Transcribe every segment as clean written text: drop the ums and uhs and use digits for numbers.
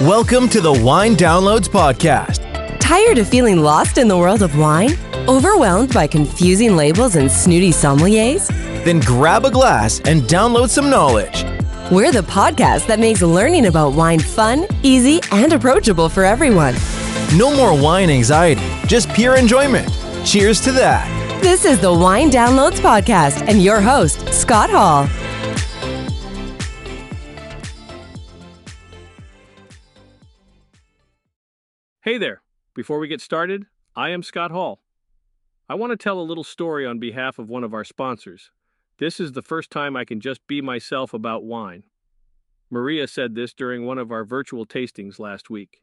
Welcome to the Wine Downloads Podcast. Tired of feeling lost in the world of wine? Overwhelmed by confusing labels and snooty sommeliers? Then grab a glass and download some knowledge. We're the podcast that makes learning about wine fun, easy, and approachable for everyone. No more wine anxiety, just pure enjoyment. Cheers to that. This is the Wine Downloads Podcast and your host, Scott Hall. Hey there. Before we get started, I am Scott Hall. I want to tell a little story on behalf of one of our sponsors. This is the first time I can just be myself about wine. Maria said this during one of our virtual tastings last week.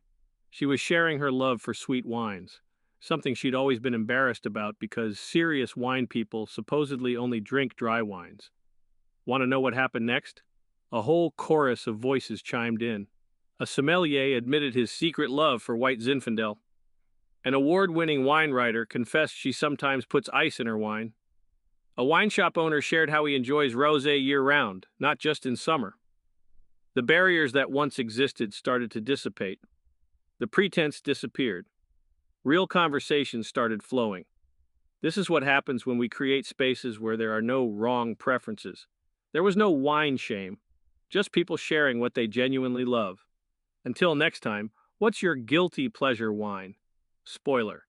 She was sharing her love for sweet wines, something she'd always been embarrassed about because serious wine people supposedly only drink dry wines. Want to know what happened next? A whole chorus of voices chimed in. A sommelier admitted his secret love for white Zinfandel. An award-winning wine writer confessed she sometimes puts ice in her wine. A wine shop owner shared how he enjoys rosé year-round, not just in summer. The barriers that once existed started to dissipate. The pretense disappeared. Real conversations started flowing. This is what happens when we create spaces where there are no wrong preferences. There was no wine shame, just people sharing what they genuinely love. Until next time, what's your guilty pleasure wine? Spoiler.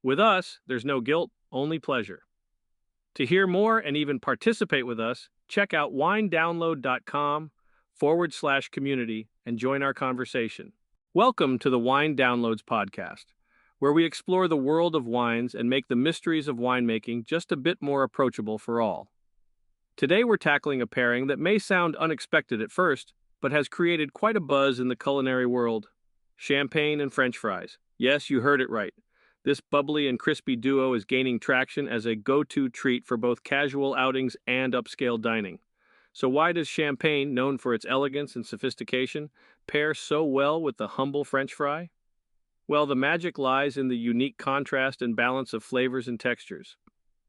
With us, there's no guilt, only pleasure. To hear more and even participate with us, check out winedownload.com/community and join our conversation. Welcome to the Wine Downloads Podcast, where we explore the world of wines and make the mysteries of winemaking just a bit more approachable for all. Today we're tackling a pairing that may sound unexpected at first, but has created quite a buzz in the culinary world. Champagne and French fries. Yes, you heard it right. This bubbly and crispy duo is gaining traction as a go-to treat for both casual outings and upscale dining. So why does champagne, known for its elegance and sophistication, pair so well with the humble French fry? Well, the magic lies in the unique contrast and balance of flavors and textures.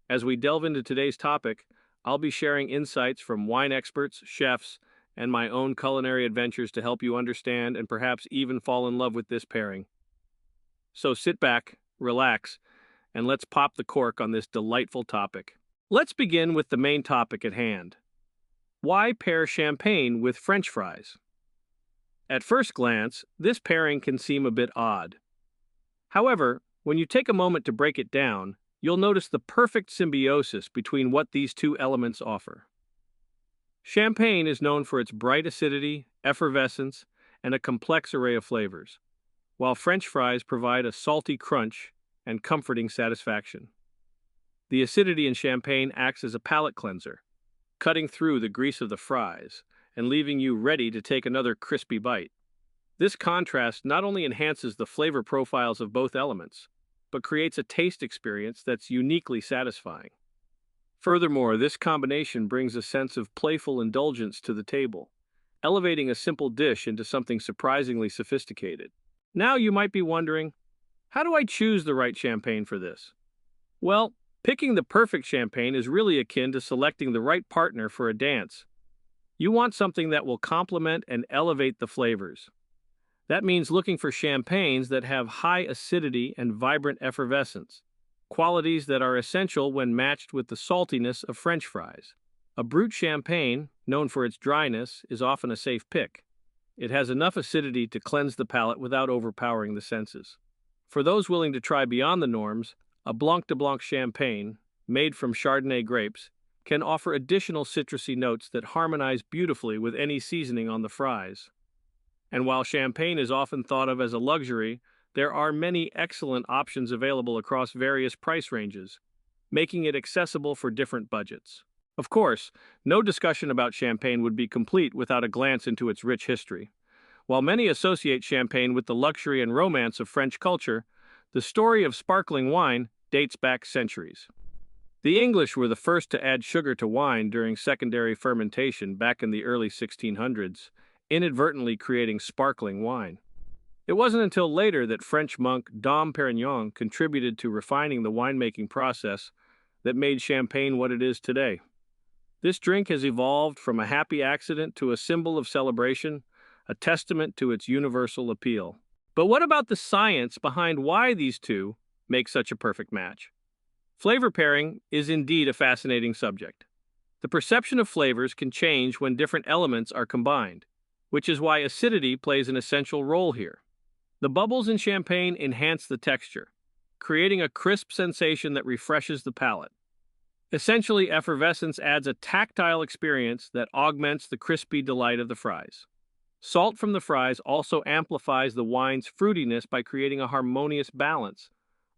As we delve into today's topic, I'll be sharing insights from wine experts, chefs, and my own culinary adventures to help you understand and perhaps even fall in love with this pairing. So sit back, relax, and let's pop the cork on this delightful topic. Let's begin with the main topic at hand. Why pair champagne with French fries? At first glance, this pairing can seem a bit odd. However, when you take a moment to break it down, you'll notice the perfect symbiosis between what these two elements offer. Champagne is known for its bright acidity, effervescence, and a complex array of flavors, while French fries provide a salty crunch and comforting satisfaction. The acidity in champagne acts as a palate cleanser, cutting through the grease of the fries and leaving you ready to take another crispy bite. This contrast not only enhances the flavor profiles of both elements, but creates a taste experience that's uniquely satisfying. Furthermore, this combination brings a sense of playful indulgence to the table, elevating a simple dish into something surprisingly sophisticated. Now you might be wondering, how do I choose the right champagne for this? Well, picking the perfect champagne is really akin to selecting the right partner for a dance. You want something that will complement and elevate the flavors. That means looking for champagnes that have high acidity and vibrant effervescence, qualities that are essential when matched with the saltiness of French fries. A brut champagne, known for its dryness, is often a safe pick. It has enough acidity to cleanse the palate without overpowering the senses. For those willing to try beyond the norms, a Blanc de Blanc champagne, made from Chardonnay grapes, can offer additional citrusy notes that harmonize beautifully with any seasoning on the fries. And while champagne is often thought of as a luxury, there are many excellent options available across various price ranges, making it accessible for different budgets. Of course, no discussion about champagne would be complete without a glance into its rich history. While many associate champagne with the luxury and romance of French culture, the story of sparkling wine dates back centuries. The English were the first to add sugar to wine during secondary fermentation back in the early 1600s, inadvertently creating sparkling wine. It wasn't until later that French monk Dom Pérignon contributed to refining the winemaking process that made champagne what it is today. This drink has evolved from a happy accident to a symbol of celebration, a testament to its universal appeal. But what about the science behind why these two make such a perfect match? Flavor pairing is indeed a fascinating subject. The perception of flavors can change when different elements are combined, which is why acidity plays an essential role here. The bubbles in champagne enhance the texture, creating a crisp sensation that refreshes the palate. Essentially, effervescence adds a tactile experience that augments the crispy delight of the fries. Salt from the fries also amplifies the wine's fruitiness by creating a harmonious balance,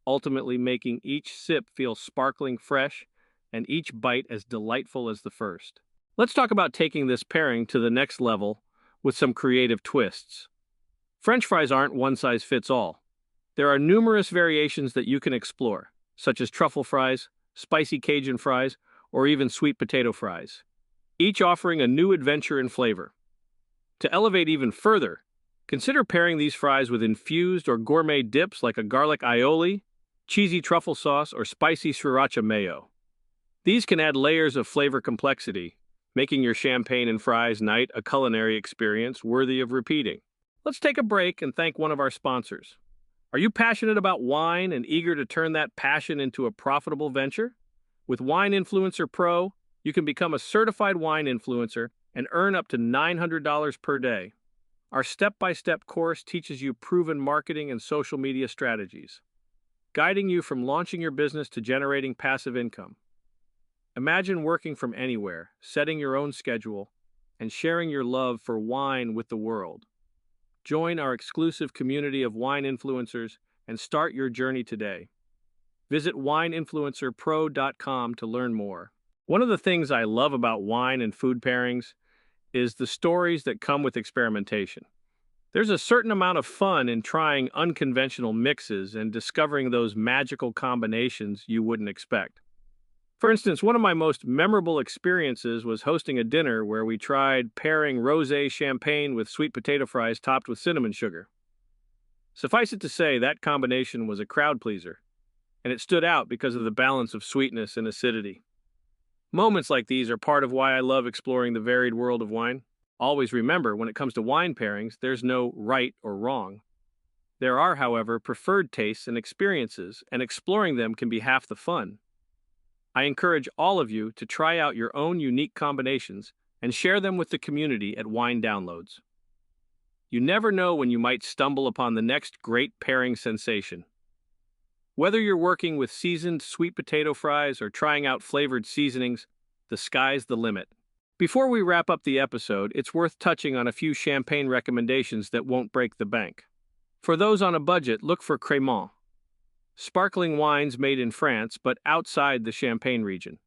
ultimately making each sip feel sparkling fresh and each bite as delightful as the first. Let's talk about taking this pairing to the next level with some creative twists. French fries aren't one size fits all. There are numerous variations that you can explore, such as truffle fries, spicy Cajun fries, or even sweet potato fries, each offering a new adventure in flavor. To elevate even further, consider pairing these fries with infused or gourmet dips like a garlic aioli, cheesy truffle sauce, or spicy sriracha mayo. These can add layers of flavor complexity, making your champagne and fries night a culinary experience worthy of repeating. Let's take a break and thank one of our sponsors. Are you passionate about wine and eager to turn that passion into a profitable venture? With Wine Influencer Pro, you can become a certified wine influencer and earn up to $900 per day. Our step-by-step course teaches you proven marketing and social media strategies, guiding you from launching your business to generating passive income. Imagine working from anywhere, setting your own schedule, and sharing your love for wine with the world. Join our exclusive community of wine influencers and start your journey today. Visit wineinfluencerpro.com to learn more. One of the things I love about wine and food pairings is the stories that come with experimentation. There's a certain amount of fun in trying unconventional mixes and discovering those magical combinations you wouldn't expect. For instance, one of my most memorable experiences was hosting a dinner where we tried pairing rosé champagne with sweet potato fries topped with cinnamon sugar. Suffice it to say, that combination was a crowd pleaser, and it stood out because of the balance of sweetness and acidity. Moments like these are part of why I love exploring the varied world of wine. Always remember, when it comes to wine pairings, there's no right or wrong. There are, however, preferred tastes and experiences, and exploring them can be half the fun. I encourage all of you to try out your own unique combinations and share them with the community at Wine Downloads. You never know when you might stumble upon the next great pairing sensation. Whether you're working with seasoned sweet potato fries or trying out flavored seasonings, the sky's the limit. Before we wrap up the episode, it's worth touching on a few champagne recommendations that won't break the bank. For those on a budget, look for Crémant, sparkling wines made in France but outside the Champagne region.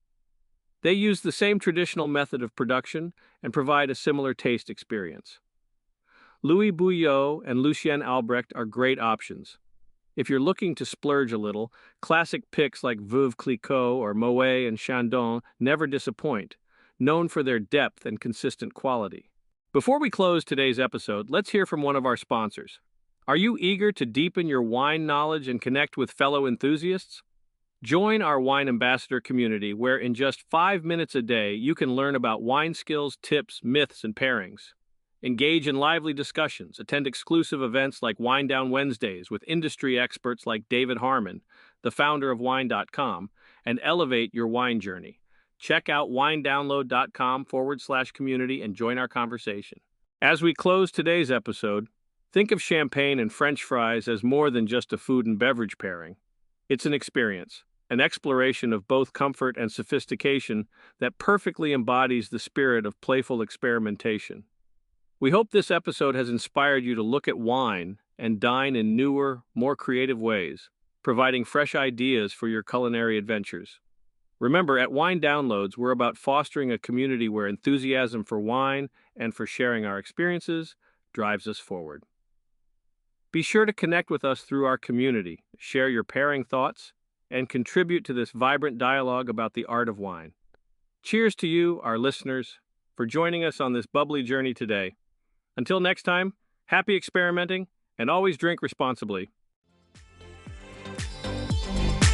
They use the same traditional method of production and provide a similar taste experience. Louis Bouillot and Lucien Albrecht are great options. If you're looking to splurge a little, classic picks like Veuve Clicquot or Moet and Chandon never disappoint, known for their depth and consistent quality. Before we close today's episode, let's hear from one of our sponsors. Are you eager to deepen your wine knowledge and connect with fellow enthusiasts? Join our wine ambassador community where in just 5 minutes a day you can learn about wine skills, tips, myths, and pairings. Engage in lively discussions, attend exclusive events like Wine Down Wednesdays with industry experts like David Harmon, the founder of Wine.com, and elevate your wine journey. Check out winedownload.com/community and join our conversation. As we close today's episode, think of champagne and French fries as more than just a food and beverage pairing. It's an experience, an exploration of both comfort and sophistication that perfectly embodies the spirit of playful experimentation. We hope this episode has inspired you to look at wine and dine in newer, more creative ways, providing fresh ideas for your culinary adventures. Remember, at Wine Downloads, we're about fostering a community where enthusiasm for wine and for sharing our experiences drives us forward. Be sure to connect with us through our community, share your pairing thoughts, and contribute to this vibrant dialogue about the art of wine. Cheers to you, our listeners, for joining us on this bubbly journey today. Until next time, happy experimenting, and always drink responsibly.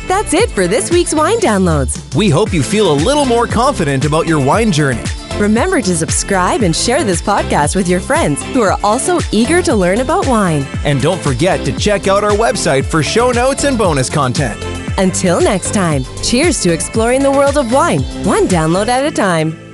That's it for this week's Wine Downloads. We hope you feel a little more confident about your wine journey. Remember to subscribe and share this podcast with your friends who are also eager to learn about wine. And don't forget to check out our website for show notes and bonus content. Until next time, cheers to exploring the world of wine, one download at a time.